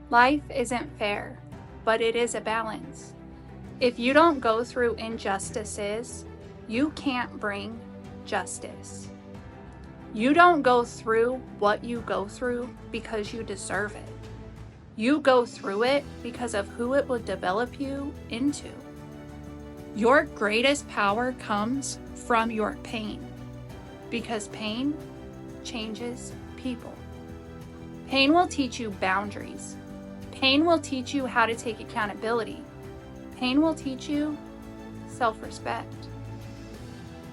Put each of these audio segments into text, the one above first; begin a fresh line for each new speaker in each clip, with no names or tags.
Life isn't fair, but it is a balance. If you don't go through injustices, you can't bring justice. You don't go through what you go through because you deserve it. You go through it because of who it will develop you into. Your greatest power comes from your pain, because pain changes people. Pain will teach you boundaries. Pain will teach you how to take accountability. Pain will teach you self-respect.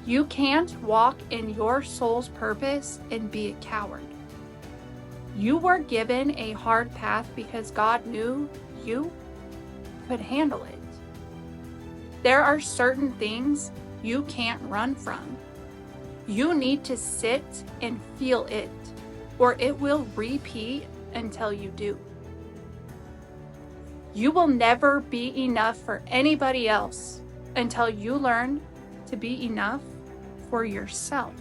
You can't walk in your soul's purpose and be a coward. You were given a hard path because God knew you could handle it. There are certain things you can't run from. You need to sit and feel it, or it will repeat until you do. You will never be enough for anybody else until you learn to be enough for yourself.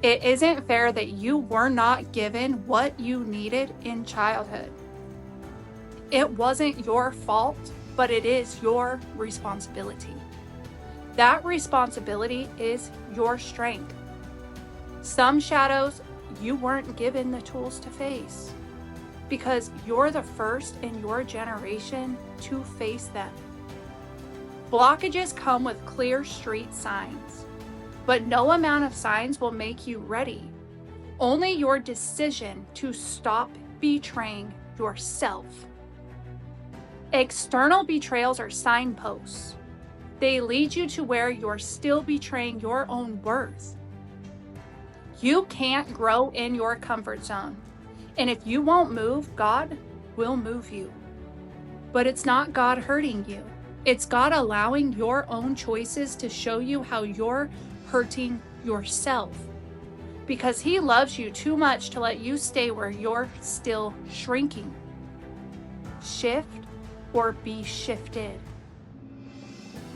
It isn't fair that you were not given what you needed in childhood. It wasn't your fault, but it is your responsibility. That responsibility is your strength. Some shadows you weren't given the tools to face, because you're the first in your generation to face them. Blockages come with clear street signs, but no amount of signs will make you ready. Only your decision to stop betraying yourself. External betrayals are signposts. They lead you to where you're still betraying your own worth. You can't grow in your comfort zone. And if you won't move, God will move you. But it's not God hurting you. It's God allowing your own choices to show you how you're hurting yourself. Because He loves you too much to let you stay where you're still shrinking. Shift or be shifted.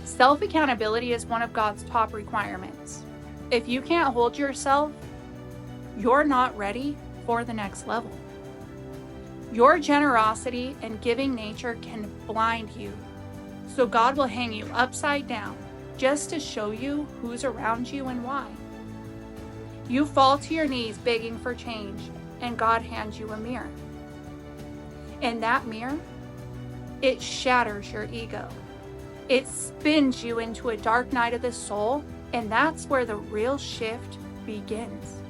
Self-accountability is one of God's top requirements. If you can't hold yourself, you're not ready for the next level. Your generosity and giving nature can blind you, so God will hang you upside down just to show you who's around you and why. You fall to your knees begging for change, and God hands you a mirror. And that mirror, it shatters your ego. It spins you into a dark night of the soul, and that's where the real shift begins.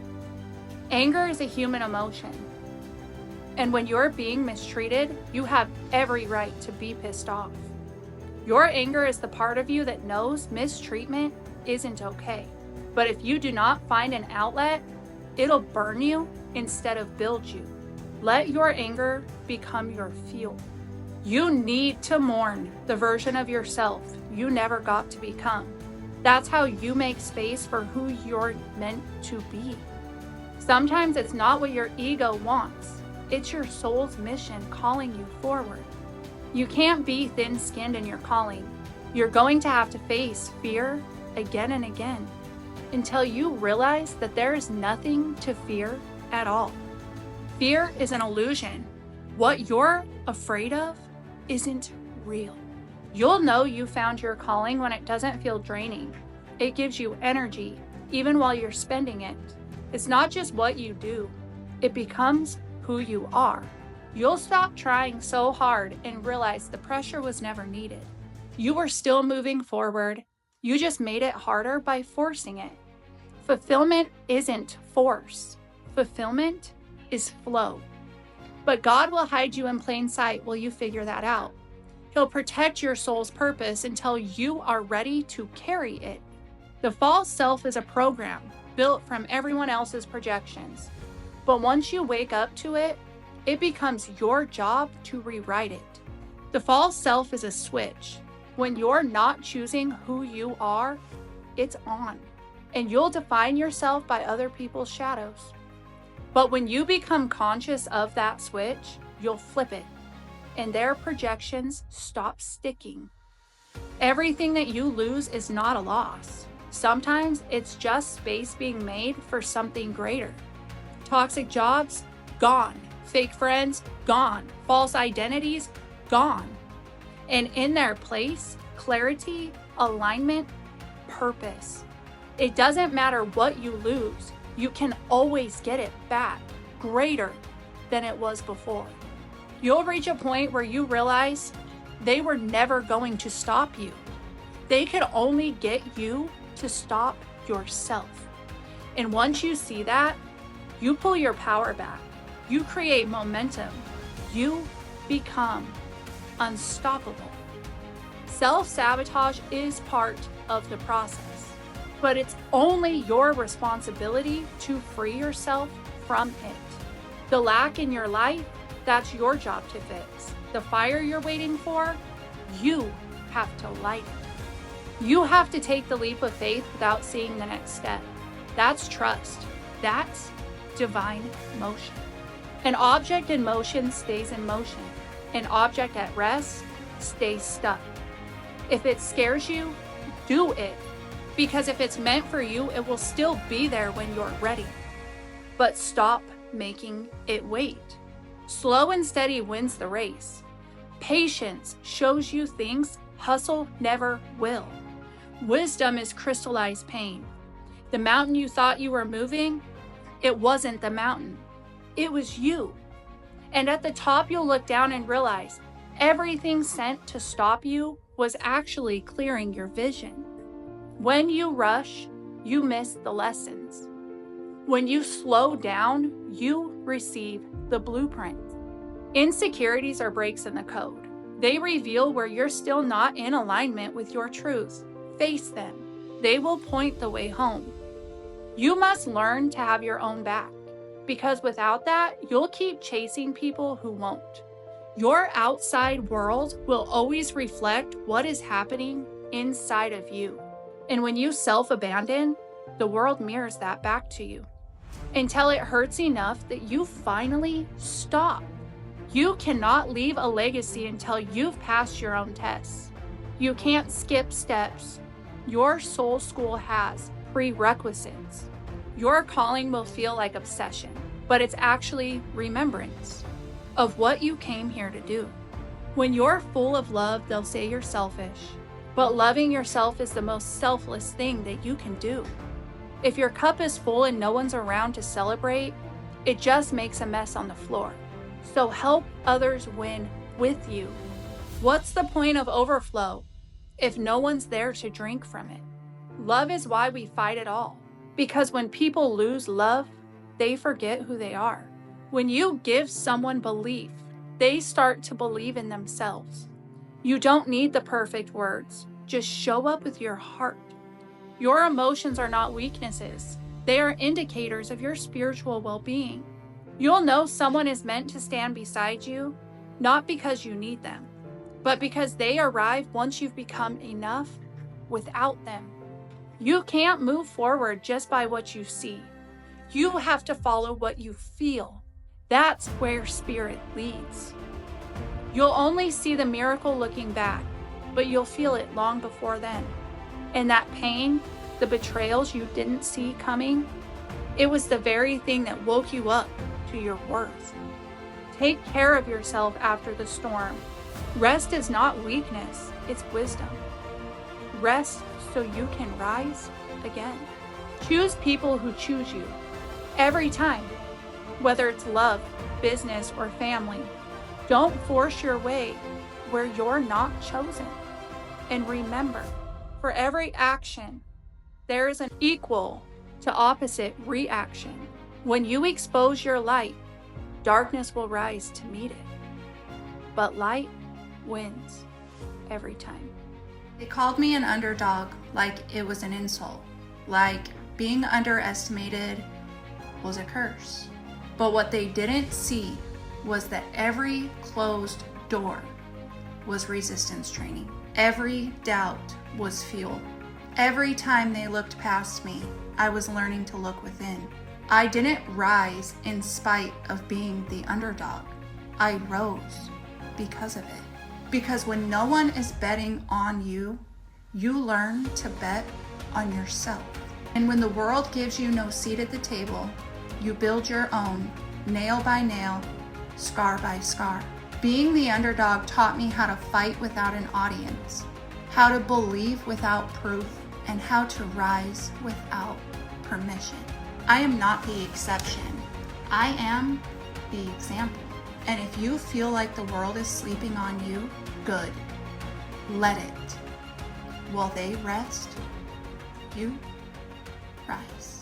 Anger is a human emotion. And when you're being mistreated, you have every right to be pissed off. Your anger is the part of you that knows mistreatment isn't okay. But if you do not find an outlet, it'll burn you instead of build you. Let your anger become your fuel. You need to mourn the version of yourself you never got to become. That's how you make space for who you're meant to be. Sometimes it's not what your ego wants. It's your soul's mission calling you forward. You can't be thin-skinned in your calling. You're going to have to face fear again and again until you realize that there is nothing to fear at all. Fear is an illusion. What you're afraid of isn't real. You'll know you found your calling when it doesn't feel draining. It gives you energy, even while you're spending it. It's not just what you do. It becomes who you are. You'll stop trying so hard and realize the pressure was never needed. You were still moving forward. You just made it harder by forcing it. Fulfillment isn't force. Fulfillment is flow. But God will hide you in plain sight while you figure that out. He'll protect your soul's purpose until you are ready to carry it. The false self is a program built from everyone else's projections. But once you wake up to it, it becomes your job to rewrite it. The false self is a switch. When you're not choosing who you are, it's on. And you'll define yourself by other people's shadows. But when you become conscious of that switch, you'll flip it, and their projections stop sticking. Everything that you lose is not a loss. Sometimes it's just space being made for something greater. Toxic jobs, gone. Fake friends, gone. False identities, gone. And in their place, clarity, alignment, purpose. It doesn't matter what you lose, you can always get it back, greater than it was before. You'll reach a point where you realize they were never going to stop you. They could only get you to stop yourself. And once you see that, you pull your power back. You create momentum. You become unstoppable. Self-sabotage is part of the process, but it's only your responsibility to free yourself from it. The lack in your life, that's your job to fix. The fire you're waiting for, you have to light it. You have to take the leap of faith without seeing the next step. That's trust. That's divine motion. An object in motion stays in motion. An object at rest stays stuck. If it scares you, do it. Because if it's meant for you, it will still be there when you're ready. But stop making it wait. Slow and steady wins the race. Patience shows you things hustle never will. Wisdom is crystallized pain. The mountain you thought you were moving, it wasn't the mountain. It was you. And at the top, you'll look down and realize everything sent to stop you was actually clearing your vision. When you rush, you miss the lessons. When you slow down, you receive the blueprint. Insecurities are breaks in the code. They reveal where you're still not in alignment with your truth. Face them. They will point the way home. You must learn to have your own back, because without that, you'll keep chasing people who won't. Your outside world will always reflect what is happening inside of you. And when you self-abandon, the world mirrors that back to you until it hurts enough that you finally stop. You cannot leave a legacy until you've passed your own tests. You can't skip steps. Your soul school has prerequisites. Your calling will feel like obsession, but it's actually remembrance of what you came here to do. When you're full of love, they'll say you're selfish, but loving yourself is the most selfless thing that you can do. If your cup is full and no one's around to celebrate, it just makes a mess on the floor. So help others win with you. What's the point of overflow if no one's there to drink from it? Love is why we fight it all. Because when people lose love, they forget who they are. When you give someone belief, they start to believe in themselves. You don't need the perfect words. Just show up with your heart. Your emotions are not weaknesses. They are indicators of your spiritual well-being. You'll know someone is meant to stand beside you, not because you need them, but because they arrive once you've become enough without them. You can't move forward just by what you see. You have to follow what you feel. That's where spirit leads. You'll only see the miracle looking back, but you'll feel it long before then. And that pain, the betrayals you didn't see coming, it was the very thing that woke you up to your worth. Take care of yourself after the storm. Rest is not weakness, it's wisdom. Rest so you can rise again. Choose people who choose you every time, whether it's love, business, or family. Don't force your way where you're not chosen. And remember, for every action, there is an equal to opposite reaction. When you expose your light, darkness will rise to meet it. But light wins every time. They called me an underdog like it was an insult, like being underestimated was a curse. But what they didn't see was that every closed door was resistance training. Every doubt was fuel. Every time they looked past me, I was learning to look within. I didn't rise in spite of being the underdog. I rose because of it. Because when no one is betting on you, you learn to bet on yourself. And when the world gives you no seat at the table, you build your own, nail by nail, scar by scar. Being the underdog taught me how to fight without an audience, how to believe without proof, and how to rise without permission. I am not the exception. I am the example. And if you feel like the world is sleeping on you, good. Let it. While they rest, you rise.